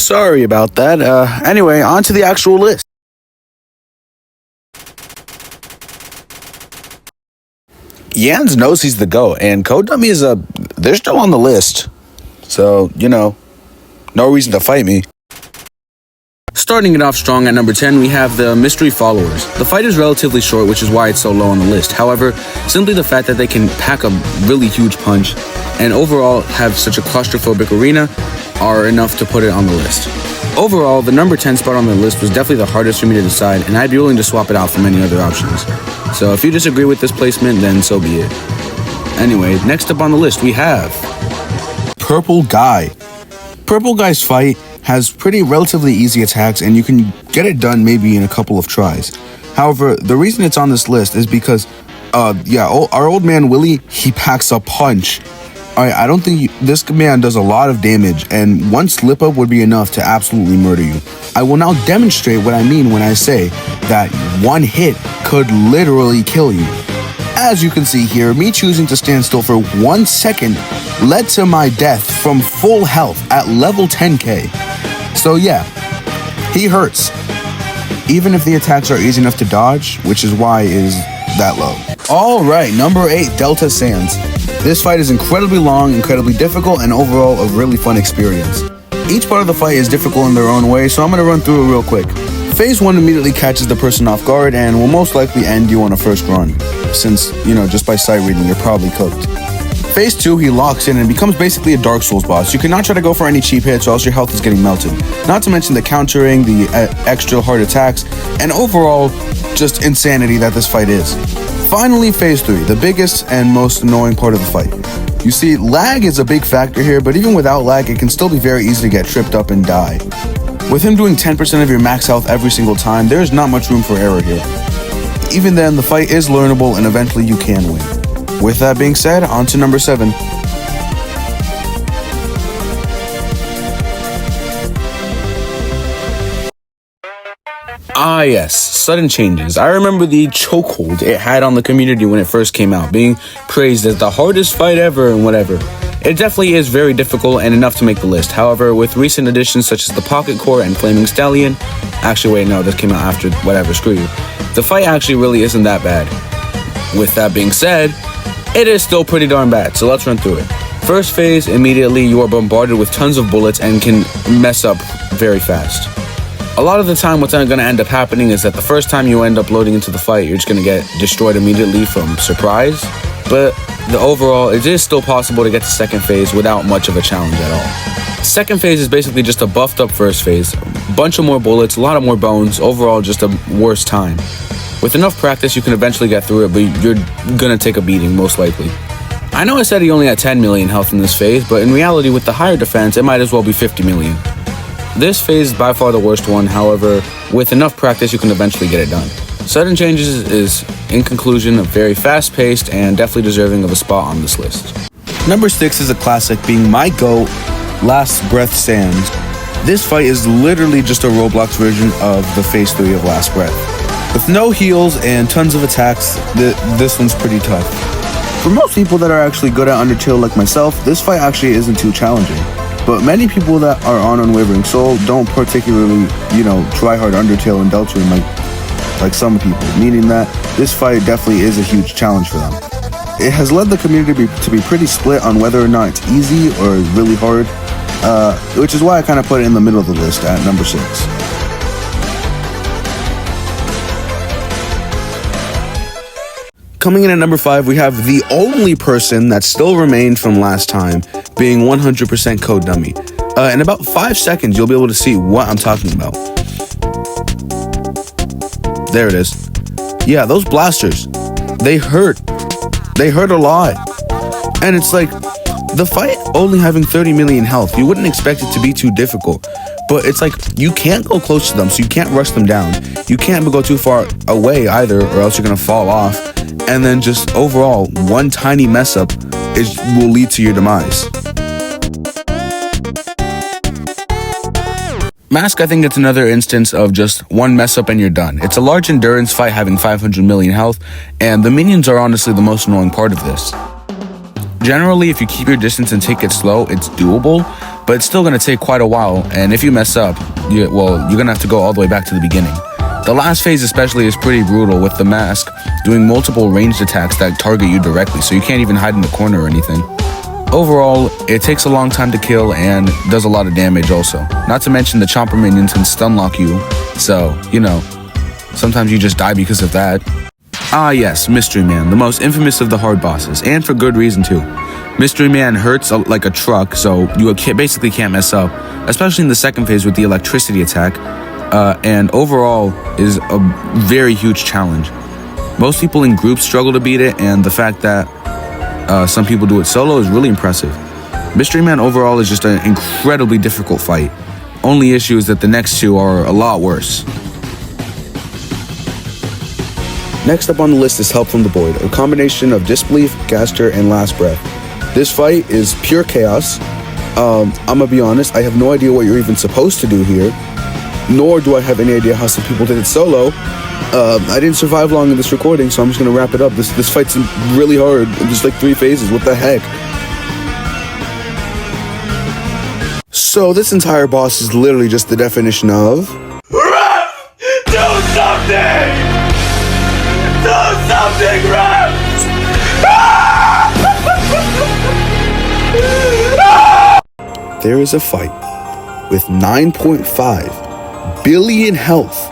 Sorry about that. Anyway, on to the actual list. Jans knows he's the GOAT, and Code Dummy they're still on the list. So, no reason to fight me. Starting it off strong at number 10, we have the Mystery Followers. The fight is relatively short, which is why it's so low on the list. However, simply the fact that they can pack a really huge punch and overall have such a claustrophobic arena are enough to put it on the list. Overall, the number 10 spot on the list was definitely the hardest for me to decide, and I'd be willing to swap it out for many other options. So if you disagree with this placement, then so be it. Anyway, next up on the list, we have Purple Guy. Purple Guy's fight has pretty relatively easy attacks, and you can get it done maybe in a couple of tries. However, the reason it's on this list is because, our old man Willie, he packs a punch. Alright, I don't think this man does a lot of damage, and one slip up would be enough to absolutely murder you. I will now demonstrate what I mean when I say that one hit could literally kill you. As you can see here, me choosing to stand still for 1 second led to my death from full health at level 10k. So yeah, he hurts. Even if the attacks are easy enough to dodge, which is why it is that low. Alright, number 8, Delta Sands. This fight is incredibly long, incredibly difficult, and overall a really fun experience. Each part of the fight is difficult in their own way, so I'm going to run through it real quick. Phase 1 immediately catches the person off guard and will most likely end you on a first run, since, just by sight reading you're probably cooked. Phase 2, he locks in and becomes basically a Dark Souls boss. You cannot try to go for any cheap hits or else your health is getting melted. Not to mention the countering, the extra hard attacks, and overall just insanity that this fight is. Finally, Phase 3, the biggest and most annoying part of the fight. You see, lag is a big factor here, but even without lag, it can still be very easy to get tripped up and die. With him doing 10% of your max health every single time, there is not much room for error here. Even then, the fight is learnable and eventually you can win. With that being said, on to number 7. Ah yes, sudden changes. I remember the chokehold it had on the community when it first came out, being praised as the hardest fight ever and whatever. It definitely is very difficult and enough to make the list. However, with recent additions such as the Pocket Core and Flaming Stallion, actually wait, no, this came out after, whatever, screw you. The fight actually really isn't that bad. With that being said, it is still pretty darn bad, so let's run through it. First phase, immediately you are bombarded with tons of bullets and can mess up very fast. A lot of the time what's going to end up happening is that the first time you end up loading into the fight, you're just going to get destroyed immediately from surprise. But overall, it is still possible to get to second phase without much of a challenge at all. Second phase is basically just a buffed up first phase. A bunch of more bullets, a lot of more bones, overall just a worse time. With enough practice, you can eventually get through it, but you're going to take a beating, most likely. I know I said he only had 10 million health in this phase, but in reality, with the higher defense, it might as well be 50 million. This phase is by far the worst one, however, with enough practice you can eventually get it done. Sudden Changes is, in conclusion, very fast-paced and definitely deserving of a spot on this list. Number 6 is a classic, being my GOAT, Last Breath Sands. This fight is literally just a Roblox version of the Phase 3 of Last Breath. With no heals and tons of attacks, this one's pretty tough. For most people that are actually good at Undertale like myself, this fight actually isn't too challenging. But many people that are on Unwavering Soul don't particularly, try hard Undertale and Deltarune like some people, meaning that this fight definitely is a huge challenge for them. It has led the community to be pretty split on whether or not it's easy or really hard, which is why I kind of put it in the middle of the list at number 6. Coming in at number 5, we have the only person that still remained from last time, being 100% Code Dummy. In about 5 seconds, you'll be able to see what I'm talking about. There it is. Yeah, those blasters, they hurt. They hurt a lot. And it's like, the fight only having 30 million health, you wouldn't expect it to be too difficult. But it's like, you can't go close to them, so you can't rush them down. You can't go too far away either, or else you're going to fall off. And then just overall, one tiny mess up will lead to your demise. Mask, I think it's another instance of just one mess up and you're done. It's a large endurance fight having 500 million health, and the minions are honestly the most annoying part of this. Generally, if you keep your distance and take it slow, it's doable, but it's still going to take quite a while, and if you mess up, you're going to have to go all the way back to the beginning. The last phase especially is pretty brutal, with the mask doing multiple ranged attacks that target you directly, so you can't even hide in the corner or anything. Overall, it takes a long time to kill and does a lot of damage also. Not to mention the chomper minions can stun lock you, so, sometimes you just die because of that. Ah yes, Mystery Man, the most infamous of the hard bosses, and for good reason too. Mystery Man hurts like a truck, so you basically can't mess up, especially in the second phase with the electricity attack, and overall is a very huge challenge. Most people in groups struggle to beat it, and the fact that some people do it solo is really impressive. Mystery Man overall is just an incredibly difficult fight. Only issue is that the next two are a lot worse. Next up on the list is Help from the Void, a combination of Disbelief, Gaster, and Last Breath. This fight is pure chaos. I'm gonna be honest, I have no idea what you're even supposed to do here, nor do I have any idea how some people did it solo. I didn't survive long in this recording, so I'm just gonna wrap it up. This fight's really hard. There's like 3 phases. What the heck? So this entire boss is literally just the definition of do something! Do something, Ref! There is a fight with 9.5 billion health,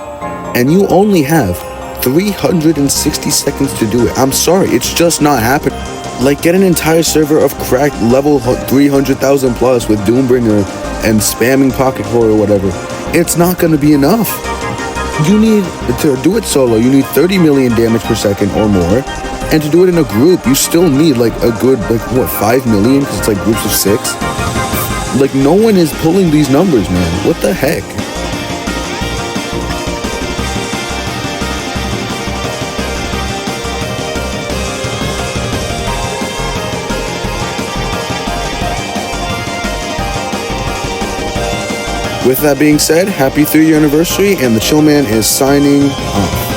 and you only have 360 seconds to do it. I'm sorry, it's just not happening. Like, get an entire server of cracked level 300,000 plus with Doombringer and spamming Pocket Core or whatever. It's not going to be enough. You need to do it solo. You need 30 million damage per second or more. And to do it in a group, you still need like a good, 5 million? Because it's like groups of 6. Like, no one is pulling these numbers, man. What the heck? With that being said, happy 3-year anniversary, and the Chill Man is signing off.